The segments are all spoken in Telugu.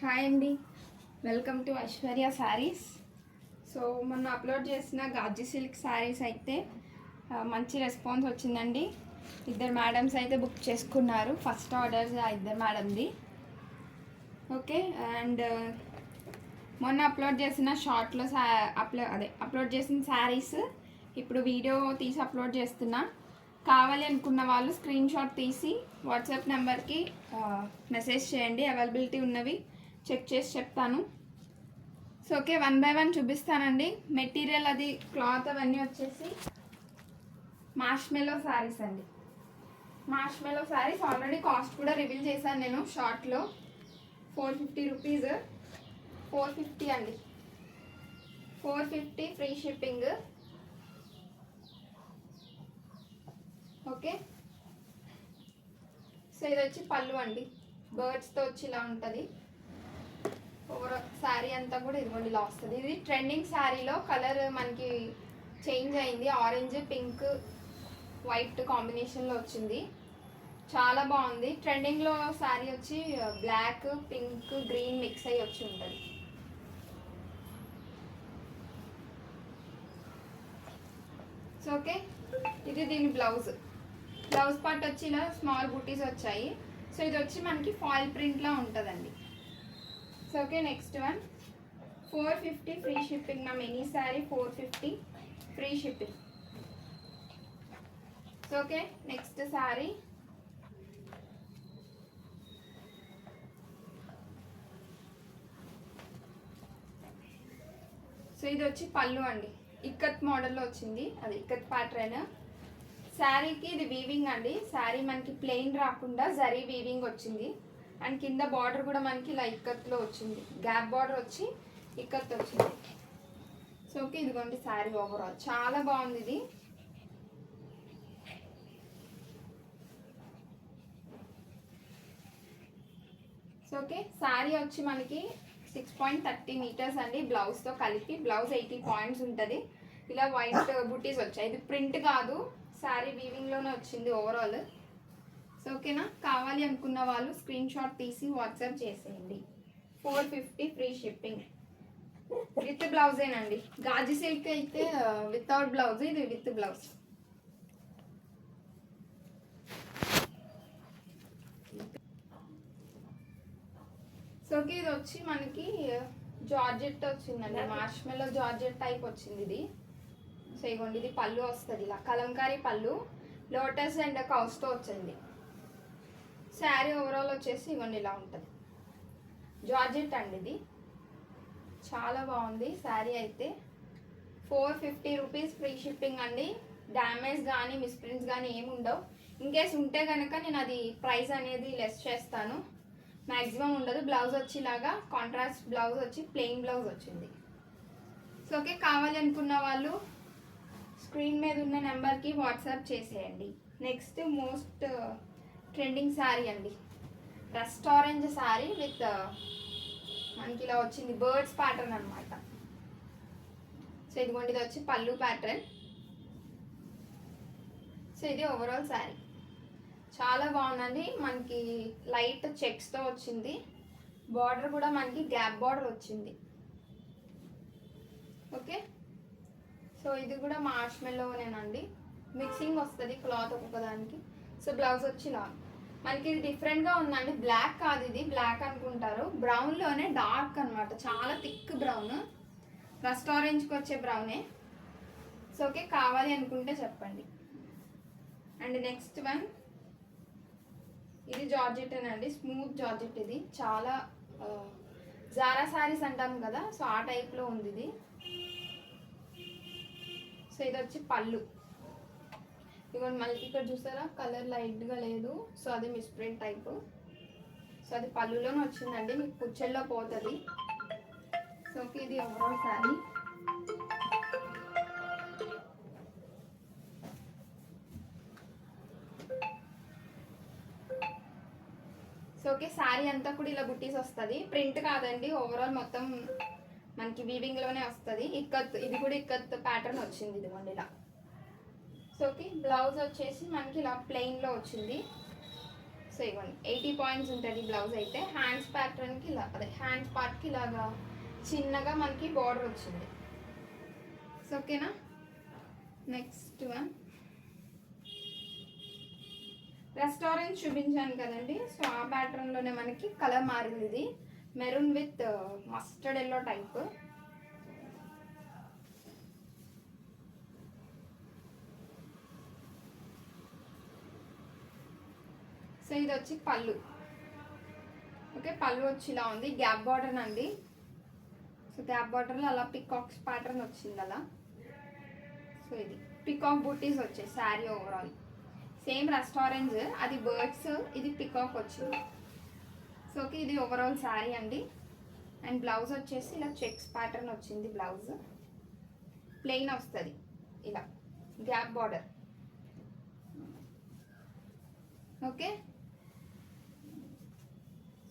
హాయ్ అండి, welcome to Aishwarya saris. So మొన్న అప్లోడ్ చేసిన గాజీ సిల్క్ శారీస్ అయితే మంచి రెస్పాన్స్ వచ్చిందండి. ఇద్దరు మేడమ్స్ అయితే బుక్ చేసుకున్నారు. ఫస్ట్ ఆర్డర్స్ ఆ ఇద్దరు మేడంది. ఓకే, అండ్ మొన్న అప్లోడ్ చేసిన షార్ట్లో అప్లోడ్ చేసిన శారీస్ ఇప్పుడు వీడియో తీసి అప్లోడ్ చేస్తున్నా. కావాలి అనుకున్న వాళ్ళు స్క్రీన్ షాట్ తీసి వాట్సాప్ నెంబర్కి మెసేజ్ చేయండి. అవైలబిలిటీ ఉన్నవి చెక్ చేసి చెప్తాను. సో ఓకే, 1 by 1 చూపిస్తానండి. మెటీరియల్ అది క్లాత్ అవన్నీ వచ్చేసి మార్ష్మెలో శారీస్ అండి. మార్ష్మెలో శారీస్ ఆల్రెడీ కాస్ట్ కూడా రివీల్ చేశాను నేను షార్ట్లో. 450 రూపీస్, 450 అండి, 450 ఫ్రీ షిప్పింగ్. ఓకే, సో ఇది వచ్చి పళ్ళు అండి, బర్డ్స్తో వచ్చి ఇలా ఉంటుంది. ఓవరాల్ శారీ అంతా కూడా ఇదిగోండి ఇలా వస్తుంది. ఇది ట్రెండింగ్ శారీలో కలర్ మనకి చేంజ్ అయింది, ఆరెంజ్ పింక్ వైట్ కాంబినేషన్లో వచ్చింది. చాలా బాగుంది. ట్రెండింగ్లో శారీ వచ్చి బ్లాక్ పింక్ గ్రీన్ మిక్స్ అయ్యి వచ్చి ఉంటుంది. సో ఓకే, ఇది దీని బ్లౌజ్ పార్ట్ వచ్చి ఇలా స్మాల్ బూటీస్ వచ్చాయి. సో ఇది వచ్చి మనకి ఫాయిల్ ప్రింట్లో ఉంటుందండి. So okay, next one 450 free shipping. నా mini sari 450 free shipping. So okay, next sari so ఇది వచ్చి పళ్ళు అండి, ఇక్కత్ మోడల్లో వచ్చింది, అది ఇక్కత్ ప్యాటర్న్. శారీకి ఇది వీవింగ్ అండి. శారీ మనకి ప్లెయిన్ రాకుండా జరీ వీవింగ్ వచ్చింది. అండ్ కింద బార్డర్ కూడా మనకి ఇలా ఇక్కత్లో వచ్చింది, గ్యాప్ బార్డర్ వచ్చి ఇక్కత్ వచ్చింది. సో ఓకే, ఇదిగోండి శారీ ఓవరాల్ చాలా బాగుంది ఇది. సో ఓకే, శారీ వచ్చి మనకి 6.30 మీటర్స్ అండి బ్లౌజ్తో కలిపి. బ్లౌజ్ 80 పాయింట్స్ ఉంటుంది. ఇలా వైట్ బుటీస్ వచ్చాయి. ఇది ప్రింట్ కాదు, శారీ వీవింగ్లోనే వచ్చింది ఓవరాల్. సో ఓకేనా, కావాలి అనుకున్న వాళ్ళు స్క్రీన్ షాట్ తీసి వాట్సాప్ చేసేయండి. 450 ఫ్రీ షిప్పింగ్ విత్ బ్లౌజేనండి. గాజీ సిల్క్ అయితే వితౌట్ బ్లౌజ్, ఇది విత్ బ్లౌజ్. సో ఓకే, ఇది వచ్చి మనకి జార్జెట్ వచ్చిందండి, మార్ష్మెలో జార్జెట్ టైప్ వచ్చింది ఇది. సో ఇగోండి, ఇది పళ్ళు వస్తుంది ఇలా కలంకారీ పళ్ళు, లోటస్ అండ్ కౌస్తో వచ్చింది. శారీ ఓవరాల్ వచ్చేసి ఇవన్నీ ఇలా ఉంటుంది. జార్జెట్ అండి ఇది, చాలా బాగుంది శారీ అయితే. 450 రూపీస్ ఫ్రీ షిప్పింగ్ అండి. డ్యామేజ్ కానీ మిస్ప్రింట్స్ కానీ ఏమి ఉండవు. ఇన్కేస్ ఉంటే కనుక నేను అది ప్రైస్ అనేది లెస్ చేస్తాను, మ్యాక్సిమం ఉండదు. బ్లౌజ్ వచ్చి ఇలాగా కాంట్రాస్ట్ బ్లౌజ్ వచ్చి ప్లెయిన్ బ్లౌజ్ వచ్చింది. సో ఓకే, కావాలి అనుకున్న వాళ్ళు స్క్రీన్ మీద ఉన్న నెంబర్కి వాట్సాప్ చేసేయండి. నెక్స్ట్ మోస్ట్ ట్రెండింగ్ శారీ అండి, రస్ట్ ఆరెంజ్ శారీ విత్ మనకి ఇలా వచ్చింది బర్డ్స్ ప్యాటర్న్ అనమాట. సో ఇదిగోండి, ఇది వచ్చి పళ్ళు ప్యాటర్న్. సో ఇది ఓవరాల్ శారీ చాలా బాగుందండి. మనకి లైట్ చెక్స్తో వచ్చింది. బార్డర్ కూడా మనకి గ్యాప్ బార్డర్ వచ్చింది. ఓకే, సో ఇది కూడా మార్ష్మెలోనేనండి, మిక్సింగ్ వస్తుంది క్లాత్ ఒక్కొక్కదానికి. సో బ్లౌజ్ వచ్చి ఇలా మనకి ఇది డిఫరెంట్గా ఉందండి. బ్లాక్ కాదు, ఇది బ్లాక్ అనుకుంటారు, బ్రౌన్లోనే డార్క్ అనమాట, చాలా థిక్ బ్రౌన్, రస్ట్ ఆరెంజ్కి వచ్చే బ్రౌనే. సో ఓకే, కావాలి అనుకుంటే చెప్పండి. అండ్ నెక్స్ట్ వన్ ఇది జార్జెట్ అండి, స్మూత్ జార్జెట్. ఇది చాలా జారా శారీస్ అంటాం కదా, సో ఆ టైప్లో ఉంది ఇది. సో ఇది వచ్చి పళ్ళు. ఇవన్నీ మళ్ళీ ఇక్కడ చూసారా కలర్ లైట్గా లేదు, సో అది మిస్ప్రింట్ టైప్. సో అది పళ్ళులోనే వచ్చిందండి, మీకు కుచ్చెల్లో పోతుంది. సో ఓకే, ఇది overall sari. So okay, sari అంతా కూడా ఇలా బుట్టీస్ వస్తుంది, ప్రింట్ కాదండి. ఓవరాల్ మొత్తం మనకి వీవింగ్లోనే వస్తుంది. ఇక్కత్, ఇది కూడా ఇక్కత్ ప్యాటర్న్ వచ్చింది ఇదిగోండి ఇలా. సో ఓకే, బ్లౌజ్ వచ్చేసి మనకి ఇలా ప్లెయిన్లో వచ్చింది. సో ఇవ్వండి 80 పాయింట్స్ ఉంటుంది బ్లౌజ్ అయితే. హ్యాండ్స్ ప్యాటర్న్కి ఇలా అదే హ్యాండ్స్ పార్ట్కి ఇలాగా చిన్నగా మనకి బార్డర్ వచ్చింది. సో ఓకేనా. నెక్స్ట్ వన్ రెస్టారెంట్ చూపించాను కదండి. సో ఆ ప్యాటర్న్లోనే మనకి కలర్ మారింది. ఇది maroon with mustard yellow type. So ఇది వచ్చి పళ్ళు. ఓకే, పళ్ళు వచ్చి ఇలా ఉంది. గ్యాప్ బార్డర్ అండి. సో గ్యాప్ బార్డర్లో అలా పికాక్స్ ప్యాటర్న్ వచ్చింది అలా. సో ఇది పికాక్ బూటీస్ వచ్చాయి శారీ ఓవరాల్. సేమ్ రెస్టారెంట్, అది బర్డ్స్, ఇది పికాక్ వచ్చింది. సో ఓకే, ఇది ఓవరాల్ శారీ అండి. అండ్ బ్లౌజ్ వచ్చేసి ఇలా చెక్స్ ప్యాటర్న్ వచ్చింది. బ్లౌజ్ ప్లెయిన్ వస్తుంది ఇలా gap border. Okay,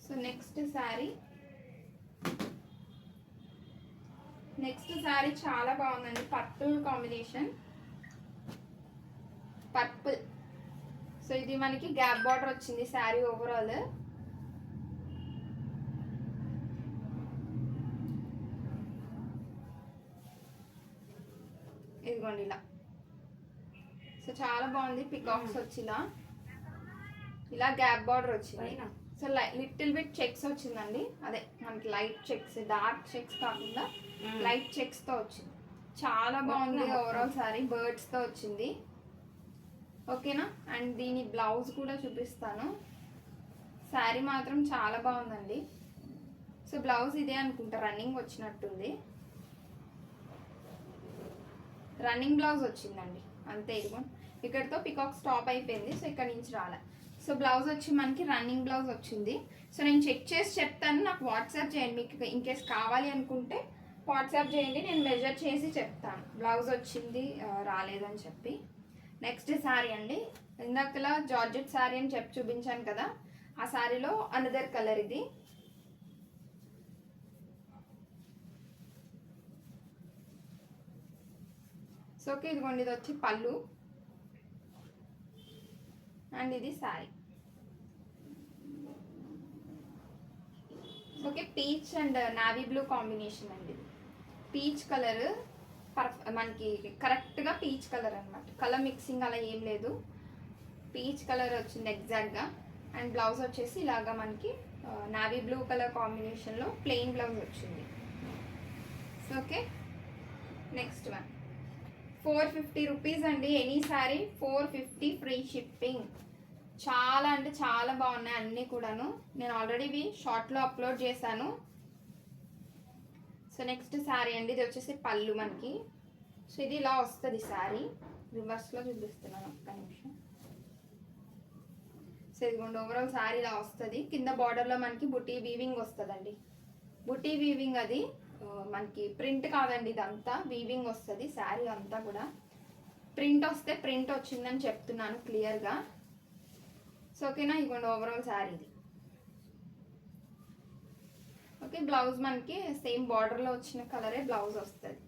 so next sari చాలా బాగుందండి. Purple combination, purple. సో ఇది మనకి గ్యాప్ బార్డర్ వచ్చింది శారీ ఓవరాల్. ఇదిగోండి ఇలా. సో చాలా బాగుంది. పికాక్స్ వచ్చి ఇలా గ్యాప్ బార్డర్ వచ్చింది. సో లిటిల్ బిట్ చెక్స్ వచ్చిందండి. అదే మనకి లైట్ చెక్స్, డార్క్ చెక్స్ కాకుండా లైట్ చెక్స్తో వచ్చింది. చాలా బాగుంది ఓవరాల్ శారీ. బర్డ్స్తో వచ్చింది. ఓకేనా. అండ్ దీని బ్లౌజ్ కూడా చూపిస్తాను. శారీ మాత్రం చాలా బాగుందండి. సో బ్లౌజ్ ఇదే అనుకుంటా, రన్నింగ్ వచ్చినట్టుంది. రన్నింగ్ బ్లౌజ్ వచ్చిందండి అంతే. ఇదిగో ఇక్కడితో పికాక్ స్టాప్ అయిపోయింది. సో ఇక్కడ నుంచి రాలే. సో బ్లౌజ్ వచ్చి మనకి రన్నింగ్ బ్లౌజ్ వచ్చింది. సో నేను చెక్ చేసి చెప్తాను, నాకు వాట్సాప్ చేయండి. మీకు ఇన్ కేస్ కావాలి అనుకుంటే వాట్సాప్ చేయండి, నేను మెజర్ చేసి చెప్తాను బ్లౌజ్ వచ్చింది రాలేదని చెప్పి. నెక్స్ట్ శారీ అండి. ఇందాకలా జార్జెట్ శారీ అని చెప్పి చూపించాను కదా, ఆ శారీలో అనదర్ కలర్ ఇది. సో ఓకే, ఇదిగోండి ఇది వచ్చి పళ్ళు అండ్ ఇది sari. Okay, peach and navy blue combination అండి. పీచ్ కలర్ మనకి కరెక్ట్గా పీచ్ కలర్ అనమాట. కలర్ మిక్సింగ్ అలా ఏం లేదు, పీచ్ కలర్ వచ్చింది ఎగ్జాక్ట్గా. అండ్ బ్లౌజ్ వచ్చేసి ఇలాగా మనకి నావీ బ్లూ కలర్ కాంబినేషన్లో ప్లెయిన్ బ్లౌజ్ వచ్చింది. So okay, next one 450 rupees అండి. Any sari 450 free shipping. చాలా అంటే చాలా బాగున్నాయి అన్నీ కూడాను. నేను ఆల్రెడీ ఇవి షార్ట్లో అప్లోడ్ చేశాను. సో నెక్స్ట్ శారీ అండి. ఇది వచ్చేసి పళ్ళు మనకి. సో ఇది ఇలా వస్తుంది శారీ. రివర్స్లో చూపిస్తున్నాను, ఒక్క నిమిషం. సో ఇదిగోండి ఓవరాల్ శారీ ఇలా వస్తుంది. కింద బార్డర్లో మనకి బుటీ వీవింగ్ వస్తుందండి. బుటీ వీవింగ్ అది మనకి ప్రింట్ కాదండి, ఇదంతా వీవింగ్ వస్తుంది శారీ అంతా కూడా. ప్రింట్ వస్తే ప్రింట్ వచ్చిందని చెప్తున్నాను క్లియర్గా. సో ఓకేనా. ఇదిగోండి ఓవరాల్ శారీ ఇది. ఓకే, బ్లౌజ్ మనకి సేమ్ బార్డర్లో వచ్చిన కలరే బ్లౌజ్ వస్తుంది.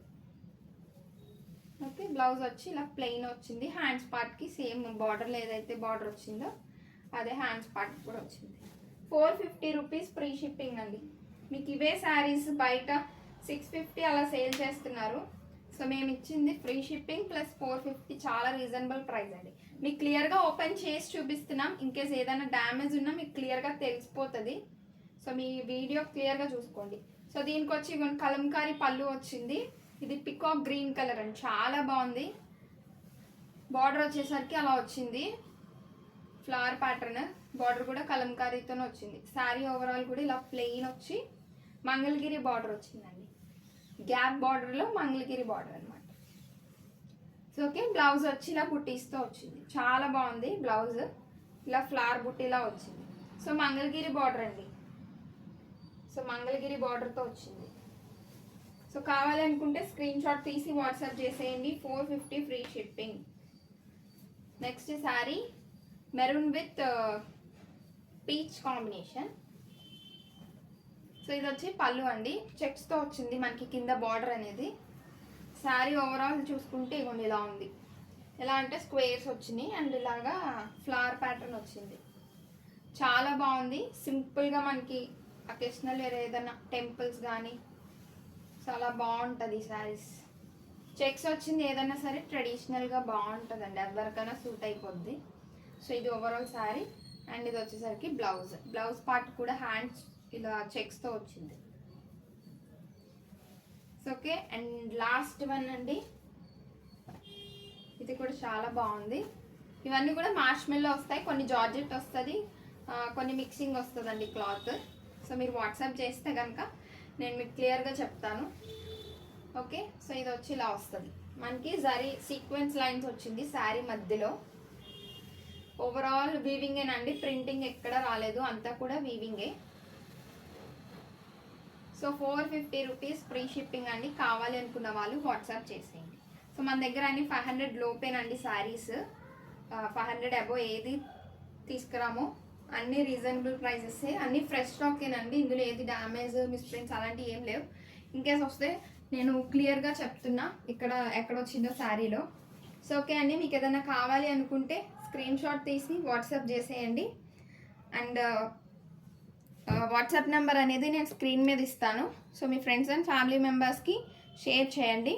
ఓకే, బ్లౌజ్ వచ్చి ఇలా ప్లెయిన్ వచ్చింది. హ్యాండ్స్ పార్ట్కి సేమ్ బార్డర్లో ఏదైతే బార్డర్ వచ్చిందో అదే హ్యాండ్స్ పార్ట్ కూడా వచ్చింది. 450 రూపీస్ ఫ్రీ షిప్పింగ్ అండి. మీకు ఇవే శారీస్ బయట 650 అలా సేల్ చేస్తున్నారు. సో మేము ఇచ్చింది ఫ్రీ షిప్పింగ్ ప్లస్ 450, చాలా రీజనబుల్ ప్రైస్ అండి. మీకు క్లియర్గా ఓపెన్ చేసి చూపిస్తున్నాం. ఇన్కేస్ ఏదైనా డ్యామేజ్ ఉన్నా మీకు క్లియర్గా తెలిసిపోతుంది. సో మీ వీడియో క్లియర్గా చూసుకోండి. సో దీనికి వచ్చి కలంకారీ పళ్ళు వచ్చింది. ఇది పికాక్ గ్రీన్ కలర్ అండి, చాలా బాగుంది. బార్డర్ వచ్చేసరికి అలా వచ్చింది, ఫ్లవర్ ప్యాటర్న్. బార్డర్ కూడా కలంకారీతోనే వచ్చింది. శారీ ఓవరాల్ కూడా ఇలా ప్లెయిన్ వచ్చి మంగళగిరి బార్డర్ వచ్చిందండి. గ్యాప్ బార్డర్లో మంగళగిరి బార్డర్ అనమాట. సో ఓకే, బ్లౌజ్ వచ్చి ఇలా బుట్టీస్తో వచ్చింది. చాలా బాగుంది బ్లౌజ్. ఇలా ఫ్లవర్ బుట్టీలా వచ్చింది. సో మంగళగిరి బార్డర్ అండి. సో మంగళగిరి బార్డర్తో వచ్చింది. సో కావాలనుకుంటే స్క్రీన్ షాట్ తీసి వాట్సాప్ చేసేయండి. 450 free shipping. Next sari maroon with peach combination. So ఇది వచ్చి పళ్ళు అండి. చెక్స్తో వచ్చింది మనకి కింద బార్డర్ అనేది. శారీ ఓవరాల్ చూసుకుంటే ఇవ్వండి ఇలా ఉంది. ఎలా అంటే స్క్వేర్స్ వచ్చినాయి అండ్ ఇలాగా ఫ్లవర్ ప్యాటర్న్ వచ్చింది. చాలా బాగుంది. సింపుల్గా మనకి అకేషనల్ వేరే ఏదైనా టెంపుల్స్ కానీ చాలా బాగుంటుంది ఈ శారీస్. చెక్స్ వచ్చింది ఏదైనా సరే ట్రెడిషనల్గా బాగుంటుందండి, ఎవరికైనా సూట్ అయిపోద్ది. సో ఇది ఓవరాల్ శారీ. అండ్ ఇది వచ్చేసరికి బ్లౌజ్ పార్ట్ కూడా హ్యాండ్స్ ఇలా చెక్స్తో వచ్చింది. So okay. And last one అండి, ఇది కూడా చాలా బాగుంది. ఇవన్నీ కూడా మార్ష్మెల్లో వస్తాయి, కొన్ని జార్జెట్ వస్తుంది, కొన్ని మిక్సింగ్ వస్తుందండి క్లాత్. సో మీరు వాట్సాప్ చేస్తే కనుక నేను మీకు క్లియర్గా చెప్తాను. ఓకే. సో ఇది వచ్చి ఇలా వస్తుంది మనకి, జరీ సీక్వెన్స్ లైన్స్ వచ్చింది శారీ మధ్యలో. ఓవరాల్ వీవింగేనండి, ప్రింటింగ్ ఎక్కడ రాలేదు, అంతా కూడా వీవింగే. సో 450 రూపీస్ ఫ్రీ షిప్పింగ్ అండి. కావాలి అనుకున్న వాళ్ళు వాట్సాప్ చేసేయండి. సో మన దగ్గర అన్ని 500 లోపేనండి శారీస్, 500 అబో ఏది తీసుకురామో అన్ని రీజనబుల్ ప్రైజెస్, అన్ని ఫ్రెష్ స్టాకేనండి. ఇందులో ఏది డ్యామేజ్ మిస్ప్రింట్స్ అలాంటివి ఏం లేవు. ఇన్కేస్ వస్తే నేను క్లియర్గా చెప్తున్నా ఇక్కడ ఎక్కడ వచ్చిందో శారీలో. సో ఓకే అండి, మీకు ఏదైనా కావాలి అనుకుంటే స్క్రీన్ షాట్ తీసి వాట్సాప్ చేసేయండి. అండ్ వాట్సాప్ నెంబర్ అనేది నేను స్క్రీన్ మీద ఇస్తాను. So me friends and family మెంబర్స్కి షేర్ చేయండి.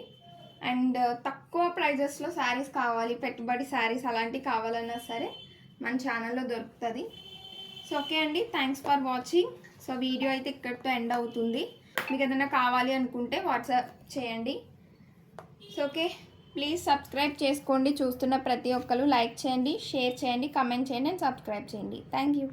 అండ్ తక్కువ ప్రైజెస్లో శారీస్ కావాలి, పెట్టుబడి శారీస్ అలాంటివి కావాలన్నా సరే మన ఛానల్లో దొరుకుతుంది. సో ఓకే అండి, thanks for watching. So video అయితే ఇక్కడితో ఎండ్ అవుతుంది. మీకు ఏదైనా కావాలి అనుకుంటే వాట్సాప్ చేయండి. సో ఓకే, ప్లీజ్ సబ్స్క్రైబ్ చేసుకోండి. చూస్తున్న ప్రతి ఒక్కరు లైక్ చేయండి, షేర్ చేయండి, కమెంట్ చేయండి అండ్ సబ్స్క్రైబ్ చేయండి. Thank you.